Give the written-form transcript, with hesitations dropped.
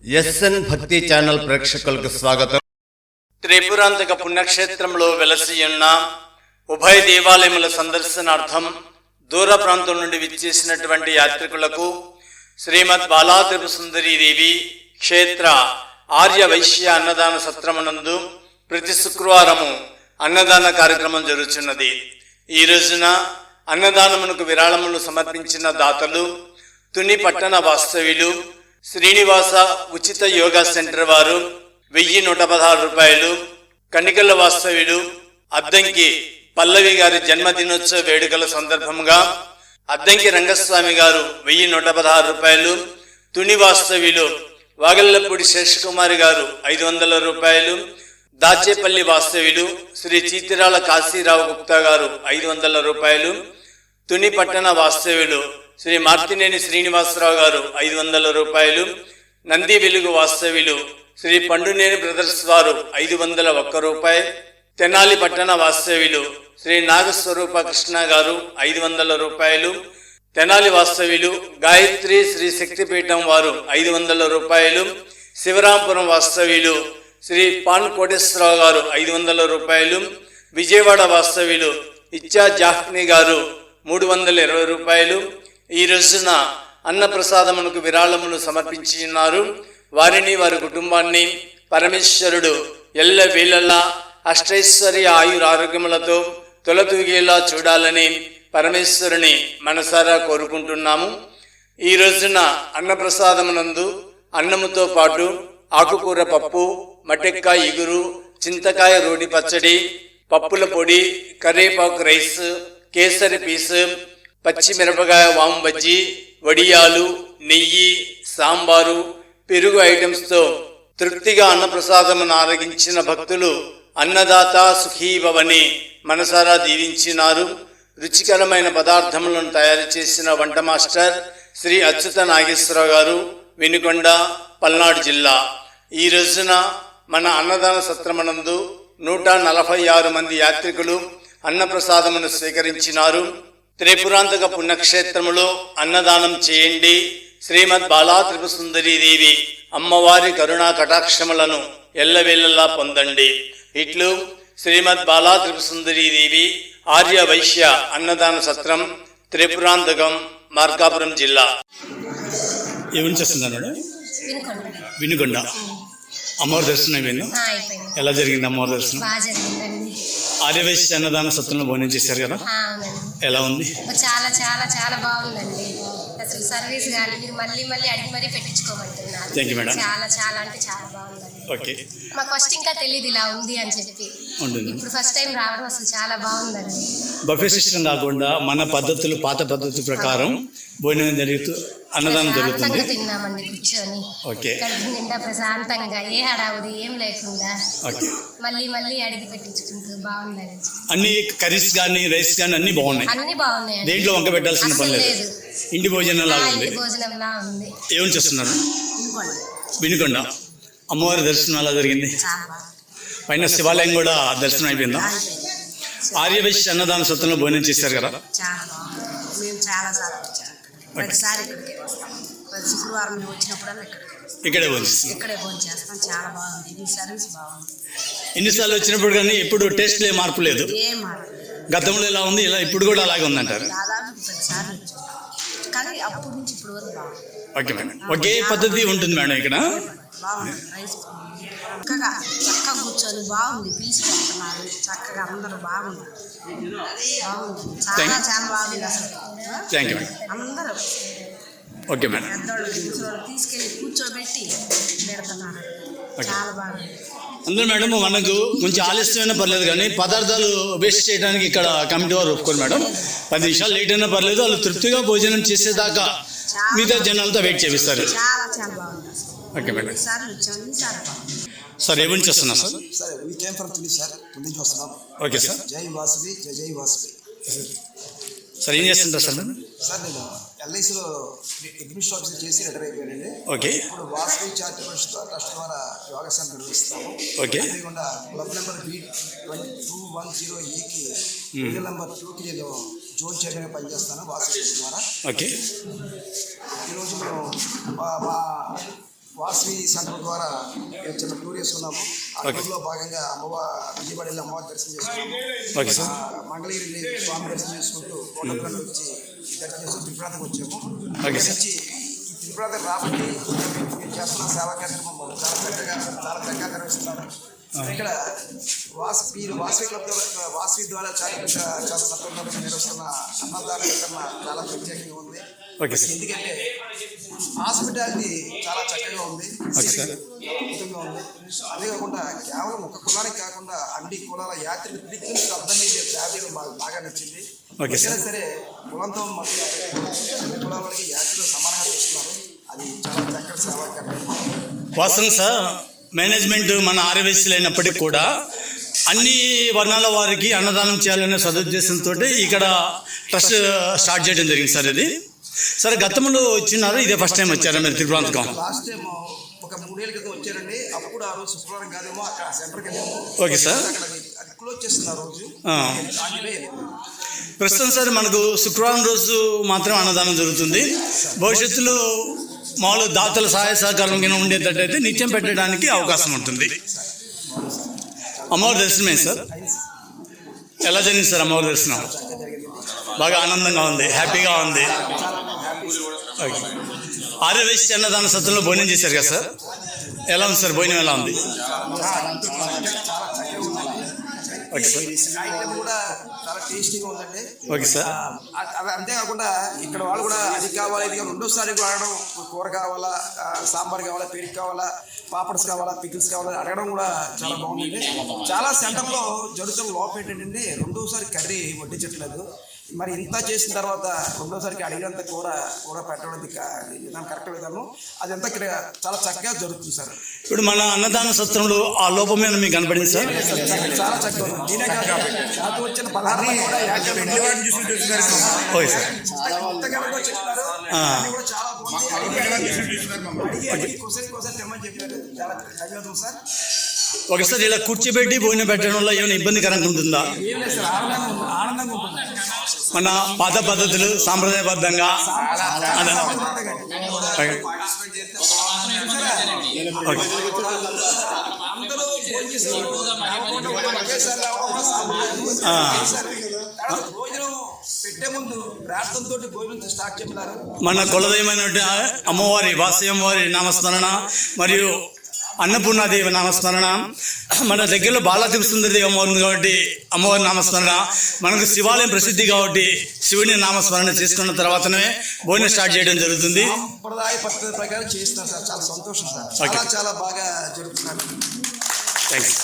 SN భక్తి channel ప్రేక్షకులకు స్వాగతం. త్రిపురాంతక పుణ్యక్షేత్రంలో వెలసి ఉన్న ఉభయ దేవాలయముల సందర్శనార్థం దూర ప్రాంతం నుండి విచ్చేసినటువంటి యాత్రికులకు శ్రీమద్ బాలా త్రిపుర సుందరీ దేవి క్షేత్ర ఆర్య వైశ్య అన్నదాన సత్రమునందు ప్రతి శుక్రవారము అన్నదాన కార్యక్రమం జరుగుతున్నది. ఈ రోజున అన్నదానమునకు విరాళములు సమర్పించిన దాతలు తుని పట్టణ వాస్తవ్యులు శ్రీనివాస ఉచిత యోగా సెంటర్ వారు 1116 రూపాయలు, కనికల వాస్తవ్యులు అద్దంకి పల్లవి గారి జన్మదినోత్సవ వేడుకల సందర్భంగా అద్దంకి రంగస్వామి గారు 1116 రూపాయలు, తుని వాస్తవ్యులు వాగల్లపూడి శేషకుమారి గారు 500 రూపాయలు, దాచేపల్లి వాస్తవ్యులు శ్రీ చీతిరాల కాశీరావు గుప్తా గారు 500 రూపాయలు, తుని పట్టణ వాస్తవ్యులు శ్రీ మార్తినేని శ్రీనివాసరావు గారు 500 రూపాయలు, నంది వెలుగు వాస్తవ్యులు శ్రీ పండునేని బ్రదర్స్ వారు 501 రూపాయి, తెనాలి పట్టణ వాస్తవ్యులు శ్రీ నాగస్వరూప కృష్ణ గారు 500 రూపాయలు, తెనాలి వాస్తవ్యులు గాయత్రి శ్రీ శక్తిపీఠం వారు 500 రూపాయలు, శివరాంపురం వాస్తవ్యులు శ్రీ పాన్ కోటేశ్వరరావు గారు 500 రూపాయలు, విజయవాడ వాస్తవ్యులు ఇచ్చా జాహ్ని గారు 320 రూపాయలు. ఈ రోజున అన్నప్రసాదమునకు విరాళమును సమర్పించి ఉన్నారు. వారిని వారి కుటుంబాన్ని పరమేశ్వరుడు ఎల్ల వేళలా అష్టైశ్వర్య ఆయురారోగ్యములతో తొలతూగేలా చూడాలని పరమేశ్వరుని మనసారా కోరుకుంటున్నాము. ఈ రోజున అన్నప్రసాదమునందు అన్నముతో పాటు ఆకుకూర పప్పు, మటెక్కాయ ఇగురు, చింతకాయ రోటి పచ్చడి, పప్పుల పొడి, కరేపాకు రైస్, కేసరి పీసు, పచ్చిమిరపకాయ వాము బజ్జీ, వడియాలు, నెయ్యి, సాంబారు, పెరుగు ఐటమ్స్తో తృప్తిగా అన్నప్రసాదమును ఆరగించిన భక్తులు అన్నదాత సుఖీభవని మనసారా దీవించినారు. రుచికరమైన పదార్థములను తయారు చేసిన వంట మాస్టర్ శ్రీ అచ్యుత నాగేశ్వరరావు గారు, వినుకొండ, పల్నాడు జిల్లా. ఈ రోజున మన అన్నదాన సత్రమునందు 146 మంది యాత్రికులు అన్నప్రసాదమును స్వీకరించినారు. త్రిపురాంతక పుణ్యక్షేత్రములో అన్నదానం చేయండి. శ్రీమద్ బాలా త్రిపుర సుందరీ దేవి అమ్మవారి కరుణా కటాక్షములను ఎల్లవేళలా పొందండి. ఇట్లు శ్రీమద్ బాలా త్రిపుర సుందరీ దేవి ఆర్య వైశ్య అన్నదాన సత్రం, త్రిపురాంతకం, మార్కాపురం జిల్లా. ఏమని చేస్తున్నాను? వినుకొండ. అమ్మవారి దర్శనం అయిపోయింది. ఎలా జరిగింది అమ్మవారి దర్శనం? ఆర్యవైశ్య అన్నదాన సత్రంలో భోజనం చేశారు కదా, ఎలా ఉంది? చాలా చాలా చాలా బాగుందండి. అసలు సర్వీస్ కానీ మీరు మళ్ళీ మళ్ళీ అడిగి మరీ పెట్టించుకోమంటున్నారు. Thank you madam. చాలా చాలా అంటే చాలా బాగుందండి. ఓకే, మాకు ఫస్ట్ ఇంకా తెలియదు ఇలా ఉంది అని చెప్పి, ఇప్పుడు ఫస్ట్ టైం రావడం అసలు చాలా బాగుందండి. బఫే సిస్టమ్ కాకుండా మన పద్ధతులు, పాత పద్ధతి ప్రకారం భోజనం జరుగుతూ అన్నదానం జరుగుతుంది. తిన్నామండి కూర్చొని. ఓకే, కడుపు నిండా ప్రశాంతంగా, ఏ హడావుడి ఏం లేకుండా ఓకే, మళ్ళీ మళ్ళీ అడిగి పెట్టించుకుంటూ బాగుందండి. అన్ని కర్రీస్ కానీ రైస్ కానీ అన్ని బాగున్నాయి. అన్ని బాగున్నాయి, దేంట్లో వంక పెట్టాల్సిన పని లేదు. ఇంటి భోజనం లాగా ఉంది. భోజనంలా ఉంది. ఏమని చేస్తున్నారు? వినుకొండ. అమ్మవారి దర్శనం ఎలా జరిగింది? పైన శివాలయం కూడా దర్శనం అయిపోయిందా? ఆర్యవైశ్య అన్నదాన సత్రంలో భోజనం చేశారు కదా? మేము చాలాసార్లు ప్రతిసారి ఇక్కడికే వస్తాం. ప్రతి శుక్రవారం మేము వచ్చినప్పుడల్లా ఇక్కడే భోజనం చేస్తాం. చాలా బాగుంది, ఇది సర్వీస్ బాగుంది. ఎన్నిసార్లు వచ్చినప్పుడు కానీ ఎప్పుడు టేస్ట్లో ఏ మార్పు లేదు. ఏం మార్పు గతంలో ఎలా ఉంది, ఇలా ఇప్పుడు కూడా అలాగే ఉందంటారు? దాదాపు 10 సార్లు వచ్చాం, కానీ అప్పటి నుంచి ఇప్పుడు వరకు బాగుంది. ఓకే మేడం, ఒకే పద్ధతి ఉంటుంది మేడం ఇక్కడ. బాగుంది, రైస్ చక్కగా కూర్చొని బాగుంది, పీసు పెడుతున్నారు చక్కగా, అందరూ బాగుంది. చాలా చాలా బాగుంది అసలు. Thank you madam. అందరూ ఓకే మేడం. పెద్దోళ్ళు తీసుకెళ్ళి కూర్చోబెట్టి పెడుతున్నారు, చాలా బాగుంది. అందరూ మేడం, మనకు కొంచెం ఆలస్యమైనా పర్లేదు కానీ పదార్థాలు వేస్ట్ చేయడానికి ఇక్కడ కమిటీ వారు ఒప్పుకోరు మేడం. 10 నిమిషాలు లేట్ అయినా పర్లేదు, వాళ్ళు తృప్తిగా భోజనం చేసేదాకా మిగతా జనాలతో వెయిట్ చేపిస్తారు. చాలా చాలా బాగుంది. Okay madam. సార్ ఏమని చేస్తున్నా సార్? Okay sir. జై వాసవి, జై వాసవి. సార్ ఏం చేస్తుంటారు సార్? సార్ నేను ఎల్ఐసిలో అడ్మినిస్ట్రేషన్ చేసి రిటైర్ అయిపోయానండి. ఓకే. ఇప్పుడు వాసవి చారిటబుల్ ట్రస్ట్ ద్వారా యోగా సెంటర్ నిర్వహిస్తాము. ఓకే. అంతేకాకుండా క్లబ్ నెంబర్ B210Aకి విజిల్ నెంబర్ 2కి నేను జోన్ చైర్మన్గా పనిచేస్తాను వాసవి ద్వారా. ఓకే. ఈరోజు మేము మా వాసవి సెంటర్ ద్వారా మేము చిన్న టూర్ వేసుకున్నాము. ఆ టూర్లో భాగంగా విజయవాడ వెళ్ళి అమ్మవారి దర్శనం ఓకే సార్. చేసుకున్నాము. మంగళగిరి స్వామి దర్శనం చేసుకుంటూ కొండపల్లి వచ్చి దర్శనం చేసుకుని త్రిపురాతకు వచ్చాము. ఓకే ఇక్కడ సార్. నుంచి ఈ త్రిపురాత రాబట్టి మేము చేస్తున్న సేవా కార్యక్రమం చాలా చక్కగా నిర్వహిస్తున్నారు. ఇక్కడ వాసవి ద్వారా చాలా సంతోషంగా నిర్వహిస్తున్న అన్నదాన వితరణ చాలా ప్రత్యేకంగా ఉంది. Okay sir. ఎందుకంటే హాస్పిటాలిటీ చాలా చక్కగా ఉంది, ఓకే సార్. అద్భుతంగా ఉంది. అదే కాకుండా కేవలం ఒక కులానికి కాకుండా అన్ని కులాల యాత్రికులు పిలిచి అర్థమయ్యే సేవ బాగా నచ్చింది. Okay sir. అయినా సరే కులంతో అన్ని కులాల వరకు యాత్రికులు సమానంగా చూస్తున్నారు. అది చాలా చక్కటి సేవా కార్యక్రమం. వాస్తవం సార్, మేనేజ్మెంట్ మన ఆర్యవైశ్యులు అయినప్పటికీ కూడా అన్ని వర్ణాల వారికి అన్నదానం చేయాలనే సదుద్దేశంతో ఇక్కడ ట్రస్ట్ స్టార్ట్ చేయడం జరిగింది సార్. ఇది సరే గతంలో వచ్చినారు, ఇదే ఫస్ట్ టైం వచ్చారా మీరు త్రిపురాంతకం? లాస్ట్ టైం ఒక 3 ఏళ్ళ క్రితం వచ్చారండి. అప్పుడు ఆ రోజు శుక్రవారం కాదేమో అక్కడ సెంటర్కి వెళ్ళాము. Okay sir. అక్కడ అది క్లోజ్ చేస్తుంది ఆ రోజు. ప్రస్తుతం సార్ మనకు శుక్రవారం రోజు మాత్రం అన్నదానం జరుగుతుంది. భవిష్యత్తులో మామూలు దాతల సహాయ సహకారం కింద ఉండేటట్టయితే నిత్యం పెట్టడానికి అవకాశం ఉంటుంది. అమ్మవారి దర్శనమే సార్. ఎలా జరిగింది సార్ అమ్మవారి దర్శనం? బాగా ఆనందంగా ఉంది, హ్యాపీగా ఉంది. ఓకే. ఆర్యవైశ్య అన్నదాన సత్రంలో భోజనం చేశారు కదా సార్, ఎలా ఉంది సార్? భోజనం ఎలా ఉంది? Okay sir. ఐటమ్ కూడా చాలా టేస్టీగా ఉందండి. Okay sir. అది అంతేకాకుండా ఇక్కడ వాళ్ళు కూడా అది కావాలి ఇది రెండోసారి వాడడం, కూర కావాలా, సాంబార్ కావాలా, పెరుగు కావాలా, పాపడ్స్ కావాలా, పికిల్స్ కావాలా అడగడం కూడా చాలా బాగుందండి. చాలా సెంటర్లో జరుగుతున్న లోపం ఏంటంటే రెండోసారి కర్రీ వడ్డించట్లేదు. మరి ఇంత చేసిన తర్వాత రెండోసారికి అడిగినంత కూర పెట్టడం విధానం కరెక్ట్ విధానం అదంతా ఇక్కడ చాలా చక్కగా జరుగుతుంది సార్. ఇప్పుడు మన అన్నదాన సత్రంలో ఆ లోపం మీద మీకు కనపడింది సార్? చాలా చక్కగా ఉంది. దీనే కాదు నాకు వచ్చిన పదార్థం కూడా ఓకే సార్. కొత్తగా చెప్తున్నారు. అది కూడా చాలా బాగుంది. అడిగి కోసరి తెమ్మని చెప్పారు. చాలా ధన్యవాదం సార్. Okay sir. ఇలా కూర్చోబెట్టి భోజనం పెట్టడం వల్ల ఏమైనా ఇబ్బందికరంగా ఉంటుందా? ఏం లేదు సార్, ఆనందంగా ఉంటుంది. మన పాత పద్ధతులు సాంప్రదాయబద్ధంగా అందరూ భోజనం పెట్టే ముందు ప్రార్థనతో భోజనం స్టార్ట్ చెప్పారు. మన కులదైవమైన అమ్మవారి వాసవి అమ్మవారి నామస్మరణ మరియు అన్నపూర్ణాదేవి నామస్మరణ, మన దగ్గరలో బాలాత్రిపుర సుందరదేవి అమ్మవారు ఉంది కాబట్టి అమ్మవారి నామస్మరణ, మనకు శివాలయం ప్రసిద్ధి కాబట్టి శివుని నామస్మరణ చేసుకున్న తర్వాతనే భోజనం స్టార్ట్ చేయడం జరుగుతుంది. సాంప్రదాయ పద్ధతి ప్రకారం చేస్తున్నారు సార్. చాలా సంతోషం సార్. చాలా బాగా జరుగుతున్నారు. థ్యాంక్స్.